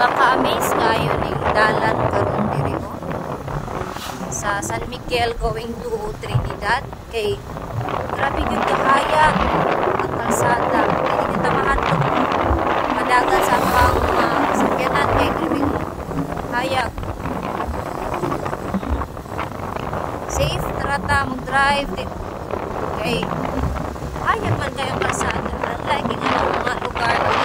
maka-amaze kayo ning dalan karon diri mo sa San Miguel going to Trinidad. Kay grabe gyud kahaya ang kalsada. Hindi kita mahadlok madagan sa pang sakyanan kay grabe hayag. Safe trata mag-drive kay hayag man kayong kalsada. Unlike nga mga lugar na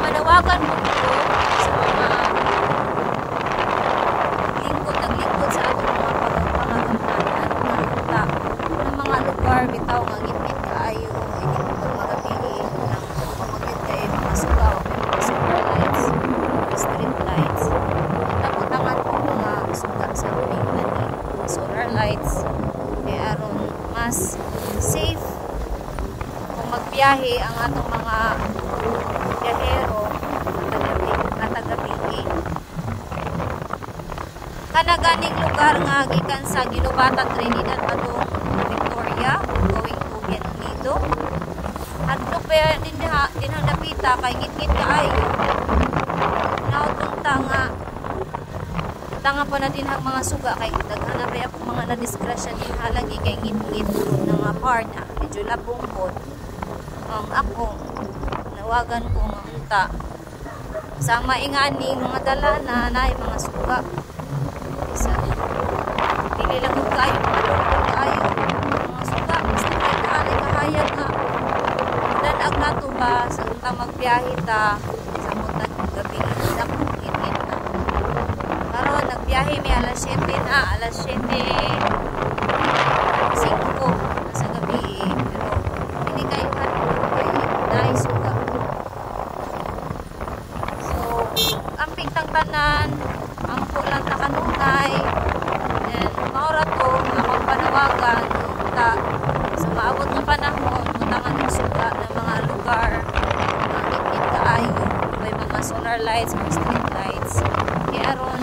manawagan mo ito sa mga naglingkod sa ating mga pagpapagamanan ng mga lugar bitaw nga ngipit kaayo hindi mo ito magapili ng pamagit kayo mga sugaw mga solar lights street lights taputangan po mga suga sa luling solar lights kaya aron mas safe kung magbiyahe ang atong mga biyahero na taga-PE. Kanaganing lugar nga gikan sa Ginobatan, Trinidad atong Victoria going to Bienvenido. At pa din ang napita kay ngit-ngit kaayo. Nautong tanga pa natin ang mga suga kay daghan na pa mga nadisgrasya din halagi kay ngit-ngit ng mga part na medyo labong po. Ang ako nawagan ko nga unta sa maingani mga dala na mga suga isa pili lang yung kayo mga suga basta kayo kahayag nga danag na to ba sa unta magbiyahe ta sa mutag gabi na init na karon nagbiyahe may alas 7 na alas 7 5 sa gabi pero hindi kayo dahil suga. So, ang pintang tanan, ang pulang takanunay, and maura to, akong panawagan, sa maabot ng panahon, mutangan ng suga ng mga lugar, mga ngit-ngit kaayo, may mga solar lights, mga street lights. Kaya aron,